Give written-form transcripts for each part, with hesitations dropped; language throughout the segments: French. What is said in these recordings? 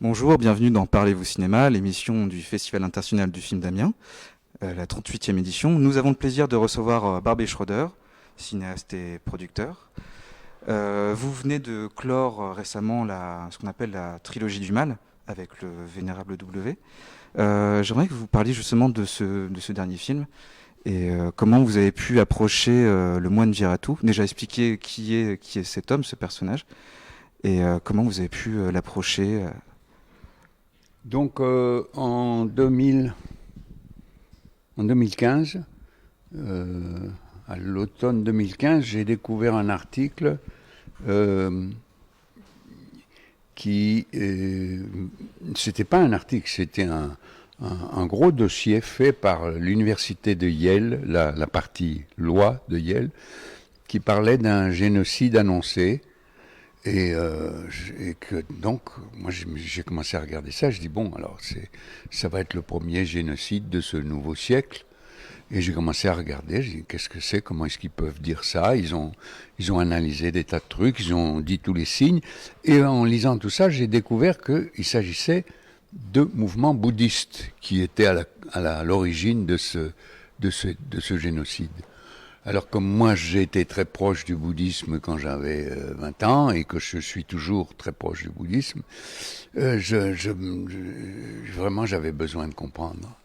Bonjour, bienvenue dans Parlez-vous cinéma, l'émission du Festival international du film d'Amiens, la 38e édition. Nous avons le plaisir de recevoir Barbet Schroeder, cinéaste et producteur. Vous venez de clore récemment ce qu'on appelle la trilogie du mal avec le Vénérable W. J'aimerais que vous parliez justement de ce dernier film et comment vous avez pu approcher le moine Viratu. Déjà expliquer qui est cet homme, ce personnage, et comment vous avez pu l'approcher. Donc en 2015, à l'automne 2015, j'ai découvert un article c'était pas un article, c'était un gros dossier fait par l'université de Yale, la partie loi de Yale, qui parlait d'un génocide annoncé. Et que donc, moi j'ai commencé à regarder ça, je dis bon, alors ça va être le premier génocide de ce nouveau siècle. Et j'ai commencé à regarder, j'ai dit qu'est-ce que c'est, comment est-ce qu'ils peuvent dire ça, ils ont analysé des tas de trucs, ils ont dit tous les signes. Et en lisant tout ça, j'ai découvert qu'il s'agissait de mouvements bouddhistes qui étaient à l'origine de ce génocide. Alors comme moi j'ai été très proche du bouddhisme quand j'avais 20 ans et que je suis toujours très proche du bouddhisme, vraiment j'avais besoin de comprendre.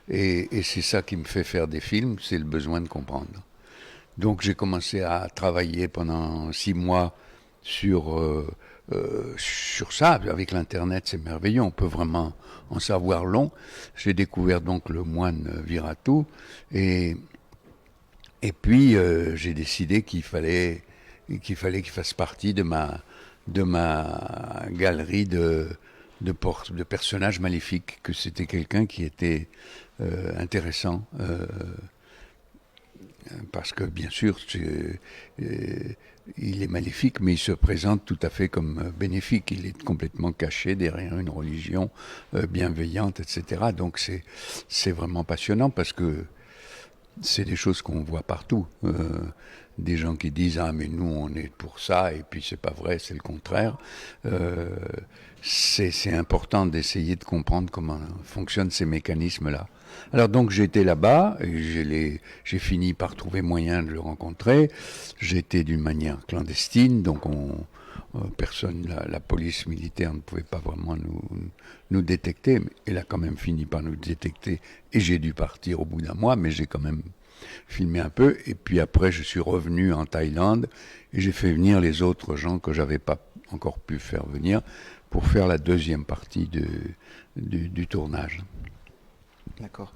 Et c'est ça qui me fait faire des films, c'est le besoin de comprendre. Donc j'ai commencé à travailler pendant 6 mois sur ça. Avec l'internet c'est merveilleux, on peut vraiment en savoir long. J'ai découvert donc le moine Viratu et puis j'ai décidé qu'il fallait qu'il fasse partie de ma galerie de personnages maléfiques, que c'était quelqu'un qui était intéressant, parce que bien sûr il est maléfique, mais il se présente tout à fait comme bénéfique. Il est complètement caché derrière une religion bienveillante, etc. Donc c'est vraiment passionnant parce que c'est des choses qu'on voit partout. Des gens qui disent ah mais nous on est pour ça et puis c'est pas vrai, c'est le contraire. C'est important d'essayer de comprendre comment fonctionnent ces mécanismes-là. Alors donc j'étais là-bas et j'ai fini par trouver moyen de le rencontrer. J'étais d'une manière clandestine, donc personne, la police militaire ne pouvait pas vraiment nous détecter. Elle a quand même fini par nous détecter et j'ai dû partir au bout d'un mois, mais j'ai quand même filmé un peu. Et puis après, je suis revenu en Thaïlande et j'ai fait venir les autres gens que j'avais pas encore pu faire venir pour faire la deuxième partie du tournage. D'accord.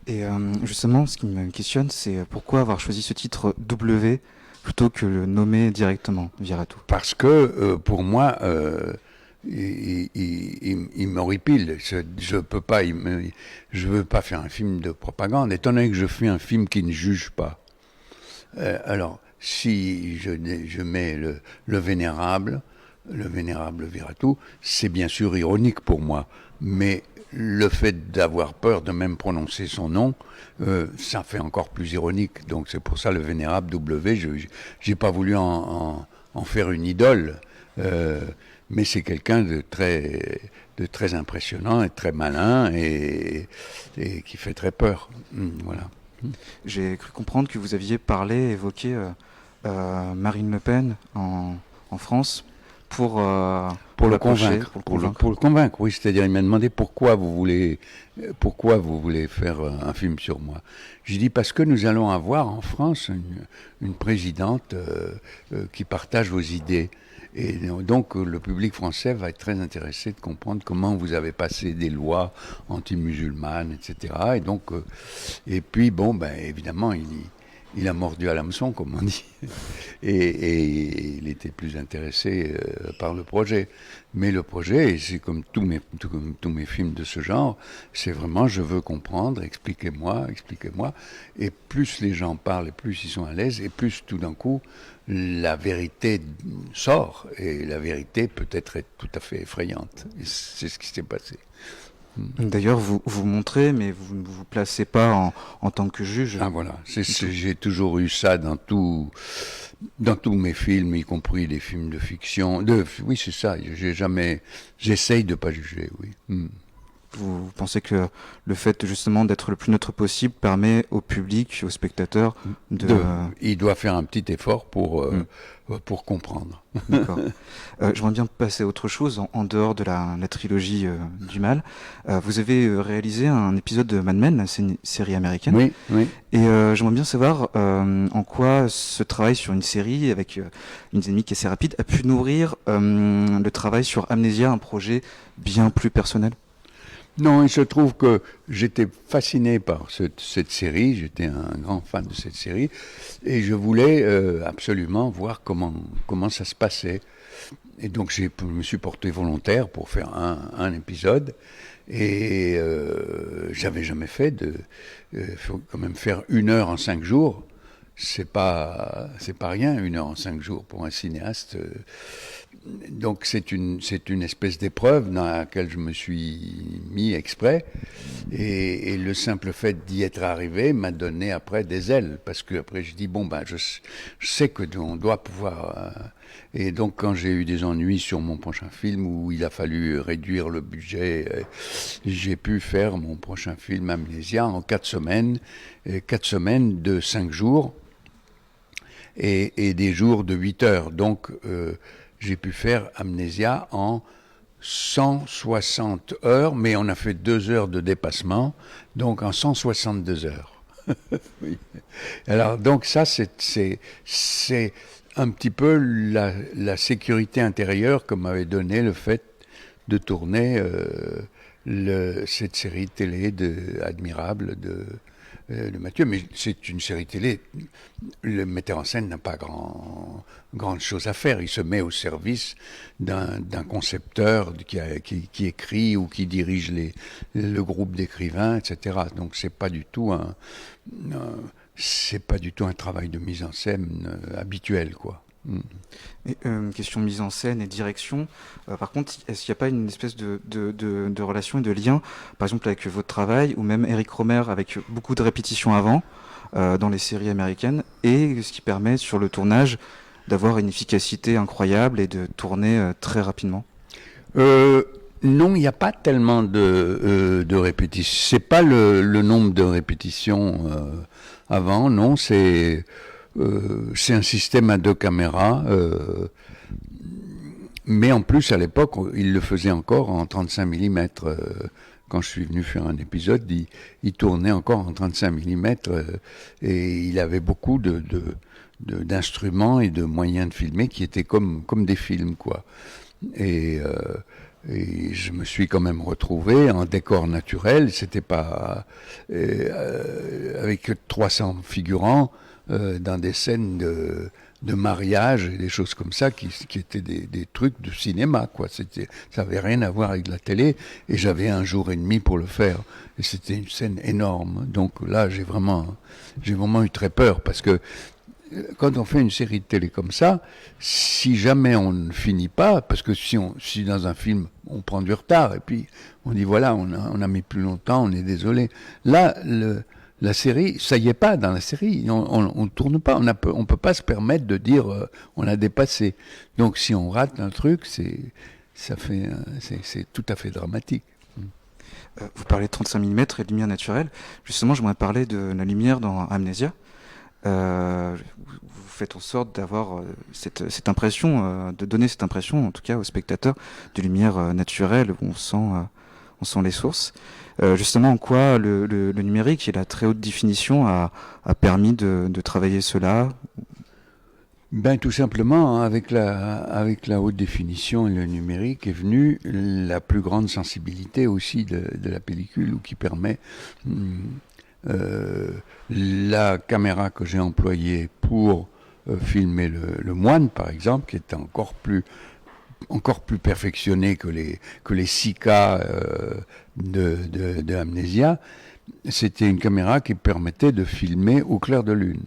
Et justement, ce qui me questionne, c'est pourquoi avoir choisi ce titre W plutôt que le nommer directement Viratu. Parce que pour moi, il m'horripile. Je peux pas, je veux pas faire un film de propagande, étant donné que je fais un film qui ne juge pas. Alors, si je mets le vénérable Viratu, c'est bien sûr ironique pour moi, mais le fait d'avoir peur de même prononcer son nom, ça fait encore plus ironique. Donc c'est pour ça le vénérable W. J'ai pas voulu en faire une idole, mais c'est quelqu'un de très impressionnant et de très malin et qui fait très peur. Voilà. J'ai cru comprendre que vous aviez évoqué Marine Le Pen en France pour le convaincre. Pour le convaincre, oui. C'est-à-dire, il m'a demandé pourquoi vous voulez faire un film sur moi. J'ai dit parce que nous allons avoir en France une présidente qui partage vos idées. Et donc le public français va être très intéressé de comprendre comment vous avez passé des lois anti-musulmanes, etc. Et donc, et puis bon, ben évidemment, il a mordu à l'hameçon, comme on dit, et il était plus intéressé par le projet. Mais le projet, et c'est comme tous mes films de ce genre, c'est vraiment je veux comprendre, expliquez-moi. Et plus les gens parlent, et plus ils sont à l'aise, et plus tout d'un coup la vérité sort, et la vérité peut être tout à fait effrayante. Et c'est ce qui s'est passé. D'ailleurs, vous montrez, mais vous ne vous placez pas en tant que juge. Ah voilà, j'ai toujours eu ça dans tout. dans tous mes films, y compris des films de fiction. Oui, c'est ça. J'essaye de pas juger. Oui. Vous pensez que le fait justement d'être le plus neutre possible permet au public, aux spectateurs il doit faire un petit effort pour comprendre. D'accord. J'aimerais bien passer à autre chose en dehors de la trilogie du mal. Vous avez réalisé un épisode de Mad Men, c'est une série américaine. Oui. Et j'aimerais bien savoir en quoi ce travail sur une série avec une dynamique assez rapide a pu nourrir le travail sur Amnésia, un projet bien plus personnel. Non, il se trouve que j'étais fasciné par cette série, j'étais un grand fan de cette série, et je voulais absolument voir comment ça se passait. Et donc je me suis porté volontaire pour faire un épisode, et j'avais jamais fait faut quand même faire 1 heure en 5 jours. C'est pas rien, 1 heure en 5 jours pour un cinéaste. Donc c'est une espèce d'épreuve dans laquelle je me suis mis exprès, et le simple fait d'y être arrivé m'a donné après des ailes, parce que après je dis je sais que on doit pouvoir. Et donc quand j'ai eu des ennuis sur mon prochain film où il a fallu réduire le budget, j'ai pu faire mon prochain film Amnésia en 4 semaines, 4 semaines de 5 jours et des jours de 8 heures. Donc j'ai pu faire Amnésia en 160 heures, mais on a fait 2 heures de dépassement, donc en 162 heures. Oui. Alors, donc ça, c'est un petit peu la sécurité intérieure que m'avait donné le fait de tourner cette série télé admirable de Mathieu, mais c'est une série télé. Le metteur en scène n'a pas grande chose à faire. Il se met au service d'un concepteur qui écrit ou qui dirige le groupe d'écrivains, etc. Donc c'est pas du tout un travail de mise en scène habituel, quoi. Et, question de mise en scène et direction. Par contre, est-ce qu'il n'y a pas une espèce de relation et de lien, par exemple avec votre travail, ou même Eric Romer avec beaucoup de répétitions avant dans les séries américaines, et ce qui permet sur le tournage d'avoir une efficacité incroyable et de tourner très rapidement? Non, il n'y a pas tellement de répétitions. C'est pas le nombre de répétitions avant, non, c'est un système à 2 caméras, mais en plus à l'époque il le faisait encore en 35 mm. Quand je suis venu faire un épisode, il tournait encore en 35 mm, et il avait beaucoup d'instruments et de moyens de filmer qui étaient comme des films, quoi. Et je me suis quand même retrouvé en décor naturel. C'était pas avec 300 figurants dans des scènes de mariage et des choses comme ça qui étaient des trucs de cinéma, quoi. Ça avait rien à voir avec la télé, et j'avais 1 jour et demi pour le faire, et c'était une scène énorme. Donc là j'ai vraiment eu très peur, parce que quand on fait une série de télé comme ça, si jamais on ne finit pas, parce que si dans un film on prend du retard et puis on dit voilà, on a mis plus longtemps, on est désolé. Là, la série, ça y est pas dans la série, on tourne pas, on peut pas se permettre de dire on a dépassé. Donc si on rate un truc, c'est tout à fait dramatique. Vous parlez de 35 mm et de lumière naturelle. Justement, j'aimerais parler de la lumière dans Amnésia. Vous faites en sorte d'avoir cette impression, de donner cette impression, en tout cas aux spectateurs, de lumière naturelle où on sent les sources. Justement, en quoi le numérique et la très haute définition a permis de travailler cela? Tout simplement, avec la haute définition et le numérique est venue la plus grande sensibilité aussi de la pellicule, qui permet la caméra que j'ai employée pour filmer le moine, par exemple, qui est encore plus perfectionné que les 6K de Amnésia. C'était une caméra qui permettait de filmer au clair de lune.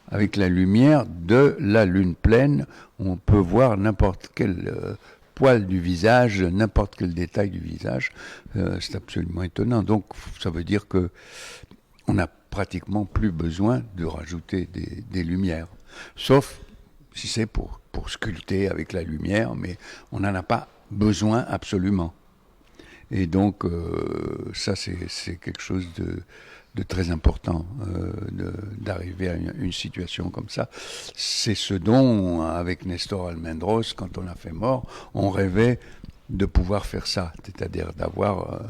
Avec la lumière de la lune pleine, on peut voir n'importe quel poil du visage, n'importe quel détail du visage. C'est absolument étonnant. Donc ça veut dire que on n'a pratiquement plus besoin de rajouter des lumières. Sauf si c'est pour sculpter avec la lumière, mais on n'en a pas besoin absolument. Et donc, ça, c'est quelque chose de très important, d'arriver à une situation comme ça. C'est ce dont, avec Nestor Almendros, quand on a fait Mort, on rêvait de pouvoir faire ça, c'est-à-dire d'avoir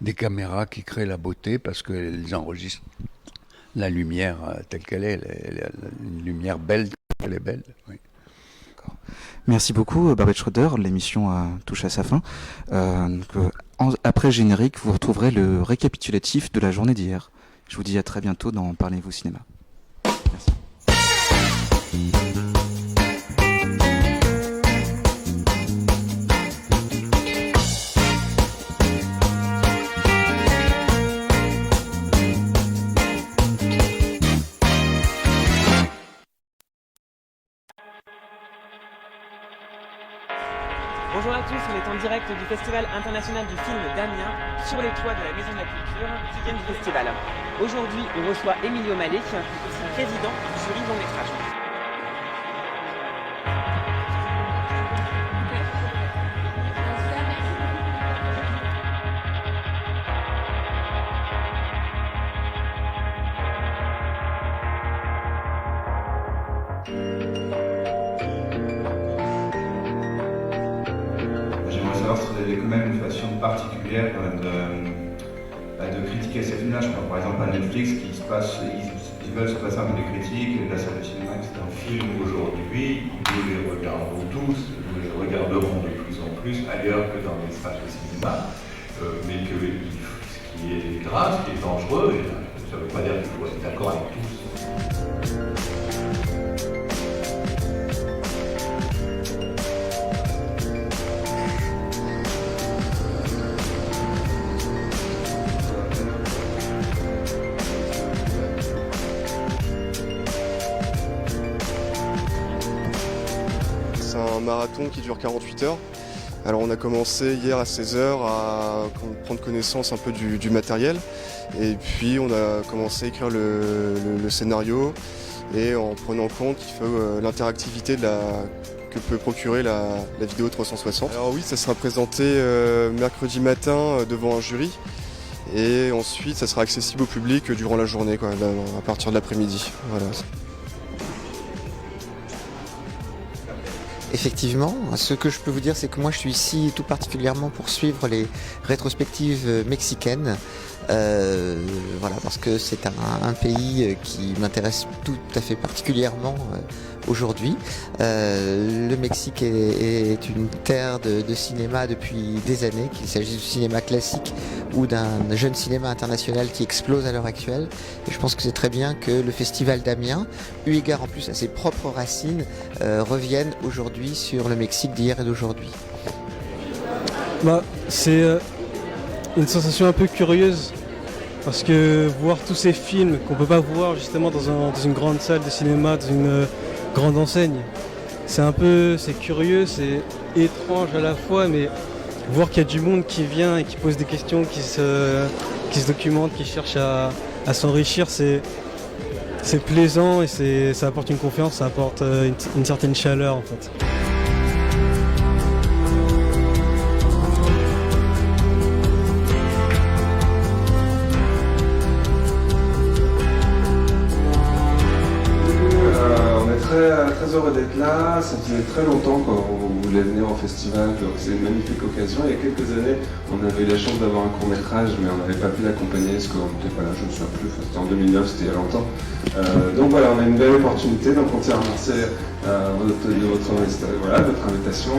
des caméras qui créent la beauté parce qu'elles enregistrent la lumière telle qu'elle est, une lumière belle telle qu'elle est belle. Oui. Merci beaucoup, Barbet Schroeder. L'émission touche à sa fin. Après générique, vous retrouverez le récapitulatif de la journée d'hier. Je vous dis à très bientôt dans Parlez-vous cinéma. Merci. Bonjour à tous, on est en direct du Festival international du film d'Amiens, sur les toits de la Maison de la Culture, qui vient du festival. Aujourd'hui, on reçoit Emilio Malé, qui est président du jury long métrage. C'est quand même une façon particulière de critiquer ces films-là. Je pense par exemple à Netflix ils veulent se passer un peu des critiques, et la salle de cinéma, c'est un film aujourd'hui, nous les regardons tous, nous les regarderons de plus en plus ailleurs que dans les salles de cinéma, mais que ce qui est grave, ce qui est dangereux, et ça ne veut pas dire qu'il faut être d'accord avec tous. C'est un marathon qui dure 48 heures. Alors on a commencé hier à 16 h à prendre connaissance un peu du matériel. Et puis on a commencé à écrire le scénario et en prenant compte qu'il faut l'interactivité que peut procurer la vidéo 360. Alors oui, ça sera présenté mercredi matin devant un jury. Et ensuite ça sera accessible au public durant la journée, à partir de l'après-midi. Voilà. Effectivement, ce que je peux vous dire, c'est que moi je suis ici tout particulièrement pour suivre les rétrospectives mexicaines. Voilà, parce que c'est un pays qui m'intéresse tout à fait particulièrement aujourd'hui. Le Mexique est une terre de cinéma depuis des années, qu'il s'agisse du cinéma classique ou d'un jeune cinéma international qui explose à l'heure actuelle. Et je pense que c'est très bien que le Festival d'Amiens, eu égard en plus à ses propres racines, revienne aujourd'hui sur le Mexique d'hier et d'aujourd'hui. C'est une sensation un peu curieuse parce que voir tous ces films qu'on peut pas voir justement dans une grande salle de cinéma, dans une grande enseigne, c'est curieux, c'est étrange à la fois, mais voir qu'il y a du monde qui vient et qui pose des questions, qui se documente, qui cherche à s'enrichir, c'est plaisant et ça apporte une confiance, ça apporte une certaine chaleur en fait. Très heureux d'être là, ça faisait très longtemps qu'on voulait venir au festival, donc c'est une magnifique occasion. Il y a quelques années, on avait eu la chance d'avoir un court-métrage, mais on n'avait pas pu l'accompagner parce qu'on n'était pas là, je ne me souviens plus, c'était en 2009, c'était il y a longtemps. Donc voilà, on a une belle opportunité, donc on tient à remercier votre invitation.